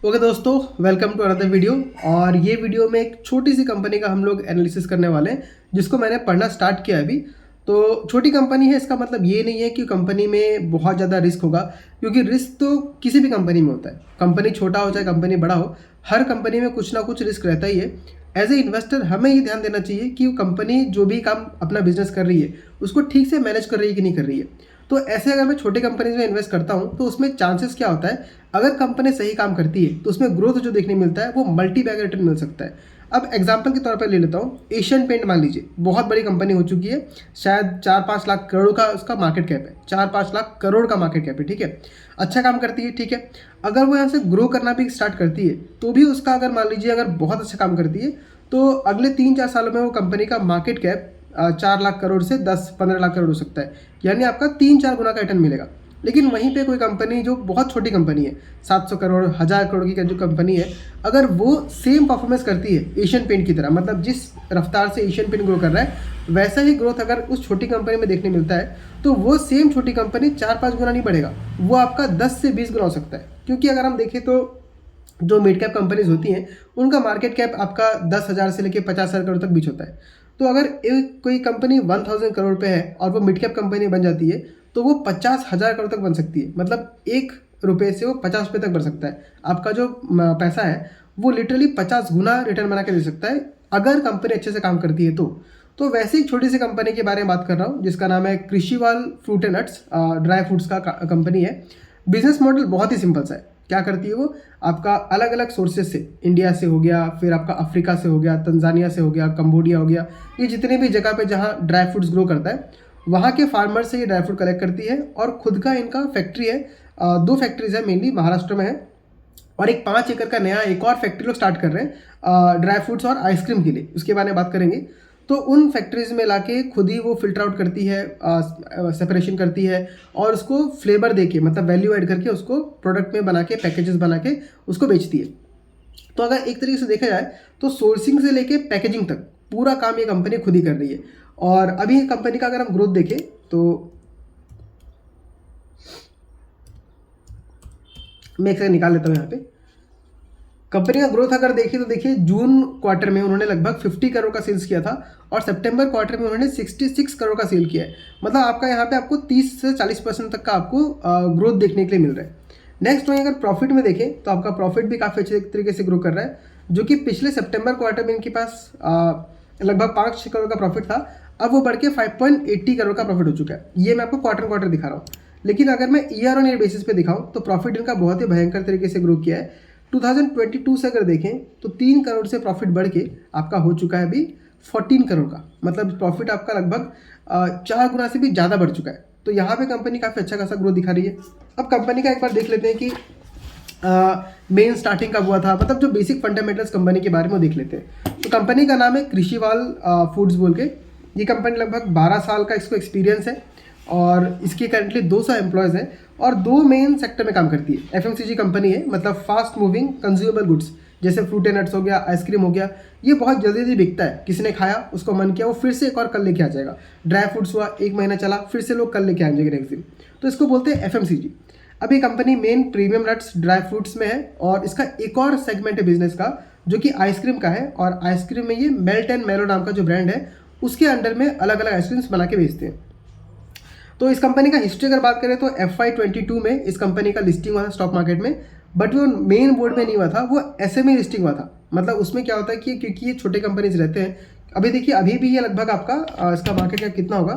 Okay दोस्तों, welcome to another video. और ये वीडियो में एक छोटी सी कंपनी का हम लोग एनालिसिस करने वाले हैं जिसको मैंने पढ़ना स्टार्ट किया है अभी। तो छोटी कंपनी है, इसका मतलब ये नहीं है कि कंपनी में बहुत ज़्यादा रिस्क होगा, क्योंकि रिस्क तो किसी भी कंपनी में होता है। कंपनी छोटा हो चाहे कंपनी बड़ा हो, हर कंपनी में कुछ ना कुछ रिस्क रहता ही है। एज ए इन्वेस्टर हमें ये ध्यान देना चाहिए कि कंपनी जो भी काम अपना बिजनेस कर रही है उसको ठीक से मैनेज कर रही है कि नहीं कर रही है। तो ऐसे अगर मैं छोटी कंपनीज में इन्वेस्ट करता हूँ तो उसमें चांसेस क्या होता है, अगर कंपनी सही काम करती है तो उसमें ग्रोथ जो देखने मिलता है वो मल्टी बैग रिटर्न मिल सकता है। अब एग्जांपल के तौर पर ले लेता हूँ, एशियन पेंट मान लीजिए, बहुत बड़ी कंपनी हो चुकी है, शायद 4-5 लाख करोड़ का उसका मार्केट कैप है, 4-5 लाख करोड़ का मार्केट कैप है, ठीक है। अच्छा काम करती है, ठीक है। अगर वो यहाँ से ग्रो करना भी स्टार्ट करती है तो भी उसका अगर मान लीजिए अगर बहुत अच्छा काम करती है तो अगले 3-4 सालों में वो कंपनी का मार्केट कैप 4 लाख करोड़ से 10-15 लाख करोड़ हो सकता है, यानी आपका 3-4 गुना का रिटर्न मिलेगा। लेकिन वहीं पे कोई कंपनी जो बहुत छोटी कंपनी है, 700 करोड़ 1000 करोड़ की जो कंपनी है, अगर वो सेम परफॉर्मेंस करती है एशियन पेंट की तरह, मतलब जिस रफ्तार से एशियन पेंट ग्रो कर रहा है वैसा ही ग्रोथ अगर उस छोटी कंपनी में देखने मिलता है, तो वो सेम छोटी कंपनी 4-5 गुना नहीं बढ़ेगा, वो आपका 10 से 20 गुना हो सकता है। क्योंकि अगर हम देखें तो जो मिड कैप कंपनीज होती हैं उनका मार्केट कैप आपका 10,000 से लेकर 50,000 करोड़ तक बीच होता है। तो अगर एक कोई कंपनी 1000 करोड़ पे है और वो मिड कैप कंपनी बन जाती है तो वो 50,000 करोड़ तक बन सकती है, मतलब 1 रुपये से वो 50 रुपये तक बढ़ सकता है। आपका जो पैसा है वो लिटरली 50 गुना रिटर्न बना के दे सकता है अगर कंपनी अच्छे से काम करती है तो वैसे ही छोटी सी कंपनी के बारे में बात कर रहा हूँ जिसका नाम है Krishival fruit and nuts, dry fruits का कंपनी है। बिजनेस मॉडल बहुत ही सिंपल सा है। क्या करती है वो, आपका अलग अलग सोर्सेज से, इंडिया से हो गया, फिर आपका अफ्रीका से हो गया, तंजानिया से हो गया, कंबोडिया हो गया, ये जितने भी जगह पे जहाँ ड्राई फ्रूट्स ग्रो करता है वहाँ के फार्मर से ये ड्राई फ्रूट कलेक्ट करती है और खुद का इनका फैक्ट्री है। 2 फैक्ट्रीज है, मेनली महाराष्ट्र में है, और एक 5 एकड़ का नया एक और फैक्ट्री लोग स्टार्ट कर रहे हैं ड्राई फ्रूट्स और आइसक्रीम के लिए, उसके बारे में बात करेंगे। तो उन फैक्ट्रीज में लाके खुद ही वो फिल्टर आउट करती है, सेपरेशन करती है और उसको फ्लेवर देके, मतलब वैल्यू ऐड करके उसको प्रोडक्ट में बना के, पैकेजेस बना के उसको बेचती है। तो अगर एक तरीके से देखा जाए तो सोर्सिंग से लेके पैकेजिंग तक पूरा काम ये कंपनी खुद ही कर रही है। और अभी कंपनी का अगर हम ग्रोथ देखें तो मैं एक सेकंड निकाल लेता हूँ यहाँ पे। कंपनी का ग्रोथ अगर देखिए तो देखिए, जून क्वार्टर में उन्होंने लगभग 50 करोड़ का सेल्स किया था और सितंबर क्वार्टर में उन्होंने 66 करोड़ का सेल किया है। मतलब आपका यहाँ पे आपको 30 से 40% तक का आपको ग्रोथ देखने के लिए मिल रहा है। नेक्स्ट वहीं अगर प्रॉफिट में देखें तो आपका प्रॉफिट भी काफ़ी अच्छे तरीके से ग्रो कर रहा है, जो कि पिछले सितंबर क्वार्टर में इनके पास लगभग 5-6 करोड़ का प्रॉफिट था, अब वो बढ़ के 5.80 करोड़ का प्रॉफिट हो चुका है। ये मैं आपको क्वार्टर दिखा रहा हूँ। लेकिन अगर मैं ईयर ऑन ईयर बेसिस पे दिखाऊँ तो प्रॉफिट इनका बहुत ही भयंकर तरीके से ग्रो किया है। 2022 से अगर देखें तो 3 करोड़ से प्रॉफिट बढ़ के आपका हो चुका है अभी 14 करोड़ का, मतलब प्रॉफिट आपका लगभग 4 गुना से भी ज़्यादा बढ़ चुका है। तो यहाँ पे कंपनी काफ़ी अच्छा खासा ग्रोथ दिखा रही है। अब कंपनी का एक बार देख लेते हैं कि मेन स्टार्टिंग कब हुआ था, मतलब जो बेसिक फंडामेंटल्स कंपनी के बारे में देख लेते हैं। तो कंपनी का नाम है कृषिवाल फूड्स बोल के। ये कंपनी लगभग 12 साल का इसको एक्सपीरियंस है और इसकी करंटली 200 एम्प्लॉयज़ हैं और 2 मेन सेक्टर में काम करती है। FMCG कंपनी है, मतलब फास्ट मूविंग कंज्यूमेबल गुड्स, जैसे फ्रूट एंड नट्स हो गया, आइसक्रीम हो गया, ये बहुत जल्दी जल्दी बिकता है। किसी ने खाया, उसको मन किया, वो फिर से एक और कल लेके आ जाएगा। ड्राई फ्रूट्स हुआ, 1 महीना चला, फिर से लोग कल लेके आ जाएंगे नेक्स्ट दिन। तो इसको बोलते हैं FMCG। अब ये company main premium nuts dry fruits में है और इसका एक और सेगमेंट है बिजनेस का जो कि आइसक्रीम का है, और आइसक्रीम में ये मेल्ट एंड मेलो नाम का जो ब्रांड है उसके अंडर में अलग अलग आइसक्रीम्स बना के बेचते हैं। तो इस कंपनी का हिस्ट्री अगर बात करें तो FY22 में इस कंपनी का लिस्टिंग हुआ था स्टॉक मार्केट में, बट वो मेन बोर्ड में नहीं हुआ था, वो SME लिस्टिंग हुआ था। मतलब उसमें क्या होता है कि क्योंकि ये छोटे कंपनीज रहते हैं, अभी देखिए अभी भी ये लगभग आपका इसका मार्केट कैप कितना होगा,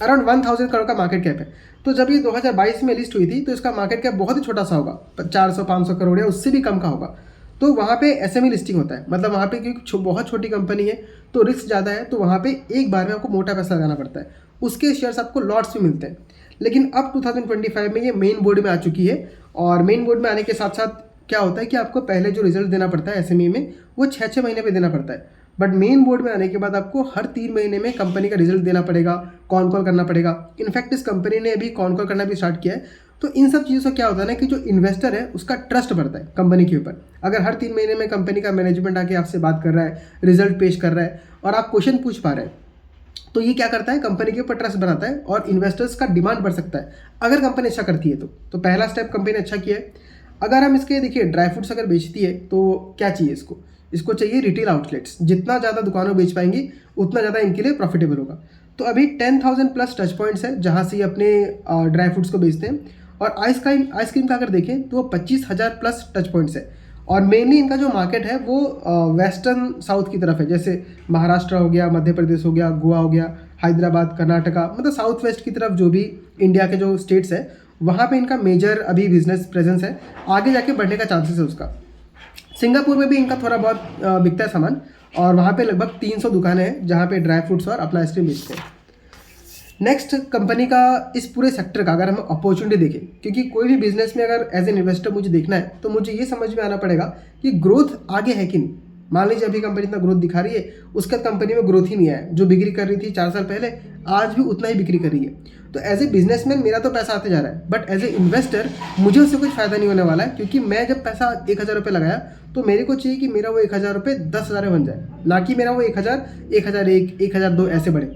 अराउंड 1000 करोड़ का मार्केट कैप है। तो जब ये 2022 में लिस्ट हुई थी तो इसका मार्केट कैप बहुत ही छोटा सा होगा, 400-500 करोड़ या उससे भी कम का होगा। तो वहाँ पे SME लिस्टिंग होता है, मतलब वहाँ पे क्योंकि बहुत छोटी कंपनी है तो रिस्क ज़्यादा है, तो वहाँ पे एक बार में आपको मोटा पैसा लगाना पड़ता है, उसके शेयर्स आपको लॉट्स में मिलते हैं। लेकिन अब 2025 में ये मेन बोर्ड में आ चुकी है और मेन बोर्ड में आने के साथ साथ क्या होता है कि आपको पहले जो रिजल्ट देना पड़ता है SME में वो 6-6 महीने पे देना पड़ता है, बट मेन बोर्ड में आने के बाद आपको हर 3 महीने में कंपनी का रिजल्ट देना पड़ेगा, कॉन कॉल करना पड़ेगा। इनफैक्ट इस कंपनी ने अभी कॉन कॉल करना भी स्टार्ट किया है। तो इन सब चीज़ों से क्या होता है ना कि जो इन्वेस्टर है उसका ट्रस्ट बढ़ता है कंपनी के ऊपर। अगर हर 3 महीने में कंपनी का मैनेजमेंट आके आपसे बात कर रहा है, रिजल्ट पेश कर रहा है और आप क्वेश्चन पूछ पा रहे हैं, तो ये क्या करता है, कंपनी के ऊपर ट्रस्ट बनाता है और इन्वेस्टर्स का डिमांड बढ़ सकता है अगर कंपनी अच्छा करती है तो पहला स्टेप कंपनी ने अच्छा किया है। अगर हम इसके देखिए ड्राई फ्रूट्स अगर बेचती है तो क्या चाहिए इसको चाहिए रिटेल आउटलेट्स। जितना ज़्यादा दुकानों बेच पाएंगी उतना ज़्यादा इनके लिए प्रॉफिटेबल होगा। तो अभी 10,000 प्लस टच पॉइंट्स है जहाँ से ये अपने ड्राई फ्रूट्स को बेचते हैं। और आइसक्रीम का अगर देखें तो वो 25,000 प्लस टच पॉइंट्स है। और मेनली इनका जो मार्केट है वो वेस्टर्न साउथ की तरफ है, जैसे महाराष्ट्र हो गया, मध्य प्रदेश हो गया, गोवा हो गया, हैदराबाद, कर्नाटका, मतलब साउथ वेस्ट की तरफ जो भी इंडिया के जो स्टेट्स है वहाँ पे इनका मेजर अभी बिजनेस प्रेजेंस है। आगे जाके बढ़ने का चांसेस है उसका। सिंगापुर में भी इनका थोड़ा बहुत बिकता है सामान, और वहाँ पे लगभग 300 दुकानें हैं जहाँ पे ड्राई फ्रूट्स और अपना आइसक्रीम बेचते हैं। नेक्स्ट कंपनी का इस पूरे सेक्टर का अगर हम अपॉर्चुनिटी देखें, क्योंकि कोई भी बिजनेस में अगर एज एन इन्वेस्टर मुझे देखना है तो मुझे ये समझ में आना पड़ेगा कि ग्रोथ आगे है कि नहीं। मान लीजिए अभी कंपनी इतना ग्रोथ दिखा रही है, उसके बाद कंपनी में ग्रोथ ही नहीं आया, जो बिक्री कर रही थी 4 साल पहले आज भी उतना ही बिक्री कर रही है। तो एज ए बिजनेसमैन मेरा तो पैसा आते जा रहा है, बट एज ए इन्वेस्टर मुझे उससे कुछ फ़ायदा नहीं होने वाला है, क्योंकि मैं जब पैसा 1,000 रुपये लगाया तो मेरे को चाहिए कि मेरा वो 1,000 रुपये 10,000 में बन जाए, ना कि मेरा वो 1,000, 1,001, 1,002 ऐसे बढ़े।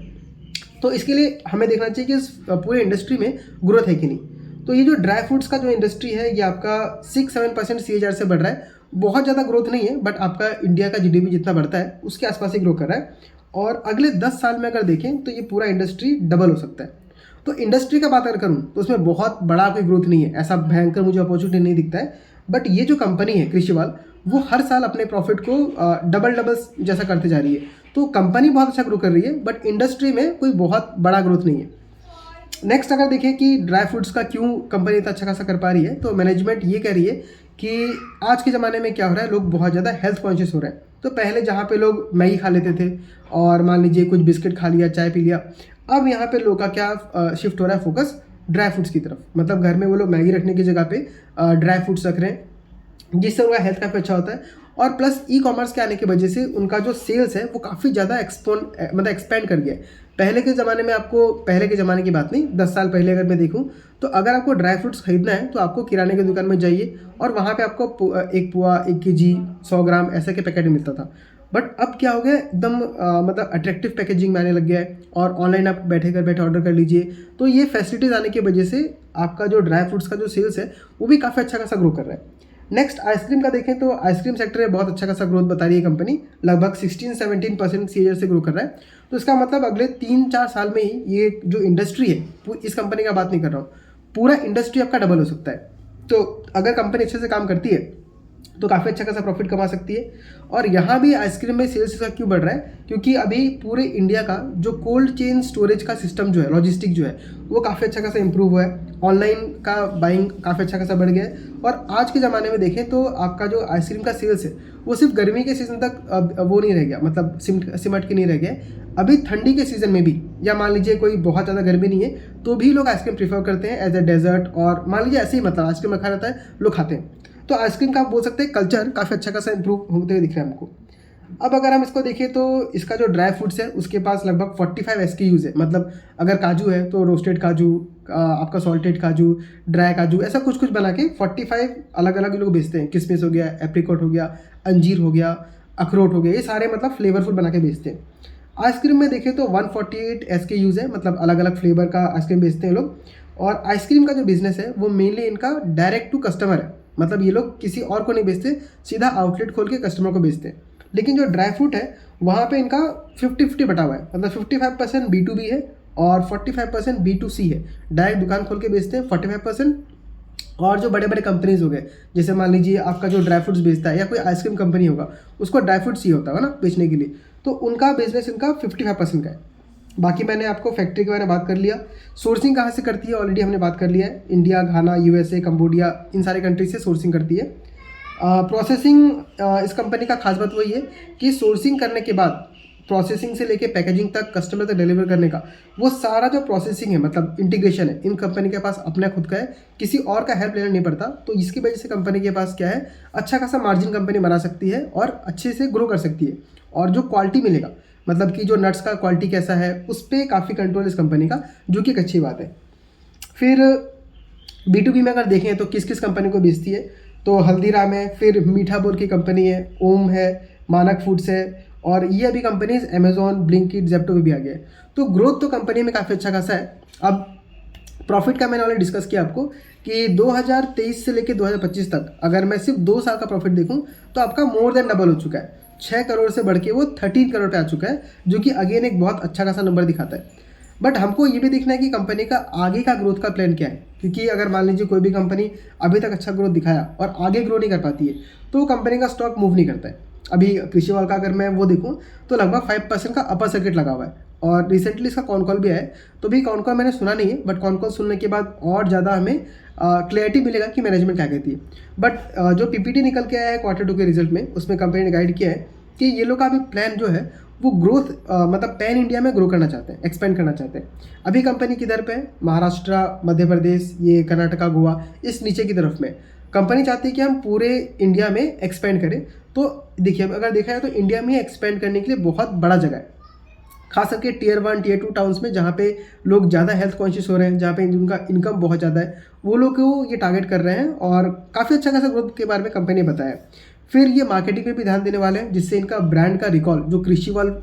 तो इसके लिए हमें देखना चाहिए कि इस पूरे इंडस्ट्री में ग्रोथ है कि नहीं। तो ये जो ड्राई फ्रूट्स का जो इंडस्ट्री है ये आपका 6-7% CAGR से बढ़ रहा है। बहुत ज़्यादा ग्रोथ नहीं है, बट आपका इंडिया का GDP जितना बढ़ता है उसके आसपास ही ग्रो कर रहा है। और अगले 10 साल में अगर देखें तो ये पूरा इंडस्ट्री डबल हो सकता है। तो इंडस्ट्री का बात अगर करूँ तो उसमें बहुत बड़ा कोई ग्रोथ नहीं है, ऐसा भयंकर मुझे अपॉर्चुनिटी नहीं दिखता है। बट ये जो कंपनी है कृषिवाल, वो हर साल अपने प्रॉफिट को डबल जैसा करते जा रही है। तो कंपनी बहुत अच्छा ग्रो कर रही है, बट इंडस्ट्री में कोई बहुत बड़ा ग्रोथ नहीं है। नेक्स्ट अगर देखें कि ड्राई फ्रूट्स का क्यों कंपनी इतना अच्छा खासा कर पा रही है, तो मैनेजमेंट ये कह रही है कि आज के ज़माने में क्या हो रहा है, लोग बहुत ज़्यादा हेल्थ कॉन्शियस हो रहे हैं। तो पहले जहाँ पे लोग मैगी खा लेते थे और मान लीजिए कुछ बिस्किट खा लिया, चाय पी लिया, अब यहाँ पे लोग का क्या शिफ्ट हो रहा है, फोकस ड्राई फ्रूट्स की तरफ। मतलब घर में वो लोग मैगी रखने की जगह पे ड्राई फ्रूट्स रख रहे हैं, जिससे उनका हेल्थ काफ़ी अच्छा होता है। और प्लस ई-कॉमर्स के आने की वजह से उनका जो सेल्स है वो काफ़ी ज़्यादा एक्सपेंड कर गया है। पहले के ज़माने में आपको, पहले के ज़माने की बात नहीं, 10 साल पहले अगर मैं देखूं तो अगर आपको ड्राई फ्रूट्स खरीदना है तो आपको किराने की दुकान में जाइए और वहाँ पे आपको 1 पुआ, 1 kg, 100 ग्राम ऐसे के पैकेट मिलता था। बट अब क्या हो गया, एकदम मतलब अट्रैक्टिव पैकेजिंग में आने लग गया है, और ऑनलाइन आप बैठे ऑर्डर कर लीजिए। तो ये फैसिलिटीज़ आने की वजह से आपका जो ड्राई फ्रूट्स का जो सेल्स है वो भी काफ़ी अच्छा खासा ग्रो कर रहा है। नेक्स्ट आइसक्रीम का देखें तो आइसक्रीम सेक्टर में बहुत अच्छा खासा ग्रोथ बता रही है कंपनी, लगभग 16-17% CAGR से ग्रो कर रहा है। तो इसका मतलब अगले 3-4 साल में ही ये जो इंडस्ट्री है, इस कंपनी का बात नहीं कर रहा हूँ, पूरा इंडस्ट्री आपका डबल हो सकता है। तो अगर कंपनी अच्छे से काम करती है तो काफ़ी अच्छा खासा प्रॉफिट कमा सकती है। और यहाँ भी आइसक्रीम में सेल्स इसका क्यों बढ़ रहा है, क्योंकि अभी पूरे इंडिया का जो कोल्ड चेन स्टोरेज का सिस्टम जो है, लॉजिस्टिक जो है, वो काफ़ी अच्छा खासा इंप्रूव हुआ है। ऑनलाइन का बाइंग काफ़ी अच्छा खासा बढ़ गया है। और आज के ज़माने में देखें तो आपका जो आइसक्रीम का सेल्स है वो सिर्फ गर्मी के सीज़न तक वो नहीं रह गया, मतलब सिमट के नहीं रह गया। अभी ठंडी के सीज़न में भी, या मान लीजिए कोई बहुत ज़्यादा गर्मी नहीं है तो भी लोग आइसक्रीम प्रीफर करते हैं एज ए डेजर्ट, और मान लीजिए ऐसे ही मतलब आइसक्रीम रखा रहता है, लोग खाते हैं। तो आइसक्रीम का आप बोल सकते हैं कल्चर काफ़ी अच्छा खासा इंप्रूव होते हुए दिख रहा है हमको। अब अगर हम इसको देखें तो इसका जो ड्राई फ्रूट्स है उसके पास लगभग 45 SKUs है। मतलब अगर काजू है तो रोस्टेड काजू, आपका सॉल्टेड काजू, ड्राई काजू, ऐसा कुछ कुछ बना के 45 अलग अलग लोग बेचते हैं। किशमिश हो गया, एप्रिकॉट हो गया, अंजीर हो गया, अखरोट हो गया, ये सारे मतलब फ्लेवरफुल बना के बेचते हैं। आइसक्रीम में देखें तो 148 SKUs है, मतलब अलग अलग फ्लेवर का आइसक्रीम बेचते हैं लोग। और आइसक्रीम का जो बिजनेस है वो मेनली इनका डायरेक्ट टू कस्टमर है, मतलब ये लोग किसी और को नहीं बेचते, सीधा आउटलेट खोल के कस्टमर को बेचते हैं। लेकिन जो ड्राई फ्रूट है वहाँ पे इनका 50-50 बटा हुआ है, मतलब 55% B2B है और 45% B2C है। डायरेक्ट दुकान खोल के बेचते हैं 45%, और जो बड़े बड़े कंपनीज हो गए, जैसे मान लीजिए आपका जो ड्राई फ्रूट्स बेचता है या कोई आइसक्रीम कंपनी होगा, उसको ड्राई फ्रूट्स ही होता है ना बेचने के लिए, तो उनका बिजनेस इनका 55% का है। बाकी मैंने आपको फैक्ट्री के बारे में बात कर लिया। सोर्सिंग कहाँ से करती है ऑलरेडी हमने बात कर लिया है, इंडिया, घाना, USA, कंबोडिया, इन सारे कंट्रीज से सोर्सिंग करती है। प्रोसेसिंग इस कंपनी का खास बात वही है कि सोर्सिंग करने के बाद प्रोसेसिंग से लेके पैकेजिंग तक, कस्टमर तक डिलीवर करने का वो सारा जो प्रोसेसिंग है, मतलब इंटीग्रेशन है, इन कंपनी के पास अपना खुद का है, किसी और का हेल्प लेना नहीं पड़ता। तो इसकी वजह से कंपनी के पास क्या है, अच्छा खासा मार्जिन कंपनी बना सकती है और अच्छे से ग्रो कर सकती है। और जो क्वालिटी मिलेगा, मतलब कि जो नट्स का क्वालिटी कैसा है, उस पर काफ़ी कंट्रोल इस कंपनी का, जो कि एक अच्छी बात है। फिर B2B में अगर देखें तो किस किस कंपनी को बेचती है, तो हल्दीराम है, फिर मीठा बोल की कंपनी है, ओम है, मानक फूड्स है, और ये अभी कंपनीज अमेजोन, ब्लिंकिट, जेप्टो भी आ गया है। तो ग्रोथ तो कंपनी में काफ़ी अच्छा खासा है। अब प्रॉफिट का मैंने ऑलरेडी डिस्कस किया आपको कि 2023 से लेकर 2025 तक अगर मैं सिर्फ 2 साल का प्रॉफिट देखूं तो आपका मोर देन डबल हो चुका है। 6 करोड़ से बढ़ के वो 13 करोड़ पे आ चुका है, जो कि अगेन एक बहुत अच्छा खासा नंबर दिखाता है। बट हमको ये भी देखना है कि कंपनी का आगे का ग्रोथ का प्लान क्या है, क्योंकि अगर मान लीजिए कोई भी कंपनी अभी तक अच्छा ग्रोथ दिखाया और आगे ग्रो नहीं कर पाती है तो कंपनी का स्टॉक मूव नहीं करता है। अभी कृषिवाल का अगर मैं वो देखूँ तो लगभग 5% का अपर सर्किट लगा हुआ है, और रिसेंटली इसका कॉन कॉल भी आया है। तो भी कॉन कॉल मैंने सुना नहीं है, बट कॉन कॉल सुनने के बाद और ज़्यादा हमें क्लैरिटी मिलेगा कि मैनेजमेंट क्या कहती है। बट जो पीपीटी निकल के आया है Q2 के रिजल्ट में, उसमें कंपनी ने गाइड किया है कि ये लोग का अभी प्लान जो है वो ग्रोथ मतलब पैन इंडिया में ग्रो करना चाहते हैं, एक्सपेंड करना चाहते हैं। अभी कंपनी किधर पे है? महाराष्ट्र, मध्य प्रदेश, ये कर्नाटका, गोवा, इस नीचे की तरफ में कंपनी चाहती है कि हम पूरे इंडिया में एक्सपेंड करें। तो देखिए अगर देखा जाए तो इंडिया में एक्सपेंड करने के लिए बहुत बड़ा जगह है, खास करके Tier 1 Tier 2 टाउन्स में, जहाँ पे लोग ज़्यादा हेल्थ कॉन्शियस हो रहे हैं, जहाँ पे उनका इनकम बहुत ज़्यादा है, वो लोग को ये टारगेट कर रहे हैं और काफ़ी अच्छा खासा ग्रोथ के बारे में कंपनी ने बताया। फिर ये मार्केटिंग पे भी ध्यान देने वाले हैं, जिससे इनका ब्रांड का रिकॉल, जो कृषिवाल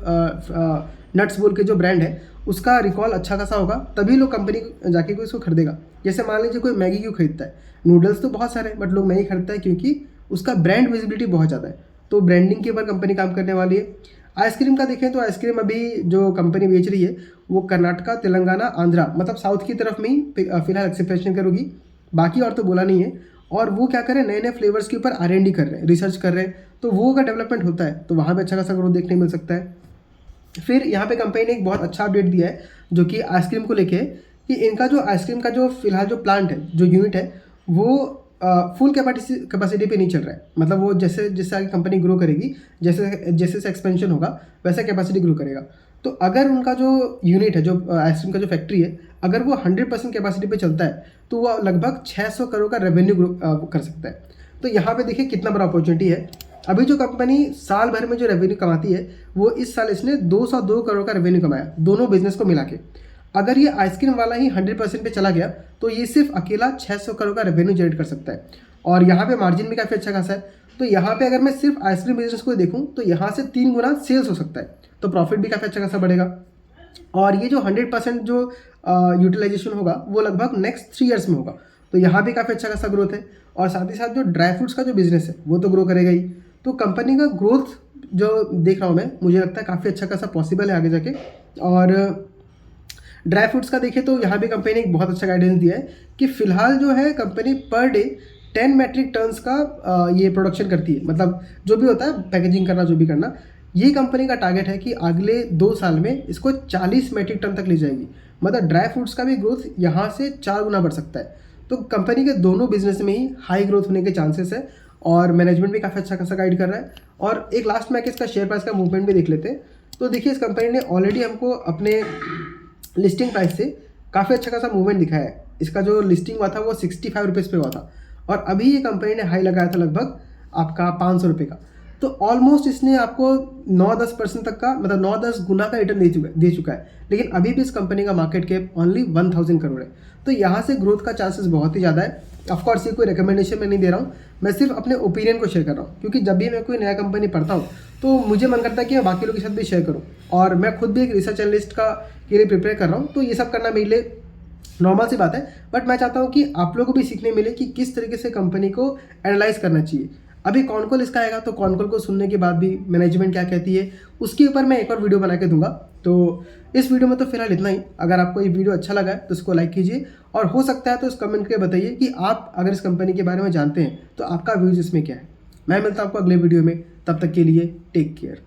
नट्स बोल के जो ब्रांड है उसका रिकॉल अच्छा खासा होगा, तभी लोग कंपनी जाके कोई इसको खरीदेगा। जैसे मान लीजिए कोई मैगी क्यों खरीदता है? नूडल्स तो बहुत सारे हैं बट लोग मैगी खरीदता है क्योंकि उसका ब्रांड विजिबिलिटी बहुत ज़्यादा है। तो ब्रांडिंग के ऊपर कंपनी काम करने वाली है। आइसक्रीम का देखें तो आइसक्रीम अभी जो कंपनी बेच रही है वो कर्नाटका, तेलंगाना, आंध्रा, मतलब साउथ की तरफ में ही फिलहाल एक्सपेंशन करोगी, बाकी और तो बोला नहीं है। और वो क्या करें, नए नए फ्लेवर्स के ऊपर R&D कर रहे हैं, रिसर्च कर रहे हैं, तो वो अगर डेवलपमेंट होता है तो वहाँ पे अच्छा खासा ग्रोथ देखने मिल सकता है। फिर यहाँ पे कंपनी ने एक बहुत अच्छा अपडेट दिया है जो कि आइसक्रीम को लेके है, कि इनका जो आइसक्रीम का जो फिलहाल जो प्लांट है, जो यूनिट है, वो फुल कैपेसिटी पे नहीं चल रहा है। मतलब वो जैसे जैसे आगे कंपनी ग्रो करेगी, जैसे जैसे एक्सपेंशन होगा वैसे कैपेसिटी ग्रो करेगा। तो अगर उनका जो यूनिट है, जो आइसक्रीम का जो फैक्ट्री है, अगर वो 100% कैपेसिटी पे चलता है तो वो लगभग 600 करोड़ का रेवेन्यू ग्रो कर सकता है। तो यहाँ पे देखिए कितना बड़ा अपॉर्चुनिटी है। अभी जो कंपनी साल भर में जो रेवेन्यू कमाती है वो इस साल इसने 202 करोड़ का रेवेन्यू कमाया, दोनों बिजनेस को मिला के। अगर ये आइसक्रीम वाला ही 100% पे चला गया तो ये सिर्फ अकेला 600 करोड़ का रेवेन्यू जनरेट कर सकता है, और यहाँ पे मार्जिन भी काफ़ी अच्छा खासा है। तो यहाँ पे अगर मैं सिर्फ आइसक्रीम बिजनेस को देखूँ तो यहाँ से 3 गुना सेल्स हो सकता है, तो प्रॉफिट भी काफ़ी अच्छा खासा बढ़ेगा। और ये जो 100% जो यूटिलाइजेशन होगा वो लगभग नेक्स्ट 3 ईयर्स में होगा, तो यहाँ भी काफ़ी अच्छा खासा ग्रोथ है। और साथ ही साथ जो ड्राई फ्रूट्स का जो बिजनेस है वो तो ग्रो करेगा ही। तो कंपनी का ग्रोथ जो देख रहा हूँ मैं, मुझे लगता है काफ़ी अच्छा खासा पॉसिबल है आगे जाके। और ड्राई फ्रूट्स का देखें तो यहाँ भी कंपनी ने एक बहुत अच्छा गाइडेंस दिया है कि फिलहाल जो है company per day 10 matric turns का ये प्रोडक्शन करती है। मतलब जो भी होता है पैकेजिंग करना, जो भी करना, ये कंपनी का टारगेट है कि अगले 2 साल में इसको 40 मैट्रिक टन तक ले जाएगी। मतलब ड्राई फ्रूट्स का भी ग्रोथ यहाँ से 4 गुना बढ़ सकता है। तो कंपनी के दोनों बिजनेस में ही हाई ग्रोथ होने के चांसेस है, और मैनेजमेंट भी काफ़ी अच्छा खासा गाइड कर रहा है। और एक लास्ट में इसका शेयर प्राइस का मूवमेंट भी देख लेते हैं। तो देखिए इस कंपनी ने ऑलरेडी हमको अपने लिस्टिंग प्राइस से काफ़ी अच्छा खासा मूवमेंट दिखाया है। इसका जो लिस्टिंग हुआ था वो 65 रुपीज़ पे हुआ था, और अभी ये कंपनी ने हाई लगाया था लगभग आपका 500 रुपये का। तो ऑलमोस्ट इसने आपको 9-10% तक का, मतलब 9-10 गुना का रिटर्न दे चुका है। लेकिन अभी भी इस कंपनी का मार्केट कैप ओनली 1000 करोड़ है। तो यहाँ से ग्रोथ का चांसेस बहुत ही ज़्यादा है। ऑफकोर्स ये कोई रिकमेंडेशन मैं नहीं दे रहा हूँ, मैं सिर्फ अपने ओपिनियन को शेयर कर रहा हूँ, क्योंकि जब भी मैं कोई नया कंपनी पढ़ता हूँ तो मुझे मन करता है कि मैं बाकी लोगों के साथ भी शेयर करूँ। और मैं खुद भी एक रिसर्च एनालिस्ट का के लिए प्रिपेयर कर रहा हूँ, तो ये सब करना मेरे लिए नॉर्मल सी बात है। बट मैं चाहता हूँ कि आप लोगों को भी सीखने मिले कि किस तरीके से कंपनी को एनालाइज करना चाहिए। अभी कॉन कॉल इसका आएगा, तो कॉन कॉल को सुनने के बाद भी मैनेजमेंट क्या कहती है उसके ऊपर मैं एक और वीडियो बना के दूंगा। तो इस वीडियो में तो फिलहाल इतना ही। अगर आपको ये वीडियो अच्छा लगा है तो इसको लाइक कीजिए, और हो सकता है तो इस कमेंट करके बताइए कि आप अगर इस कंपनी के बारे में जानते हैं तो आपका व्यूज़ इसमें क्या है। मैं मिलता हूँ आपको अगले वीडियो में, तब तक के लिए टेक केयर।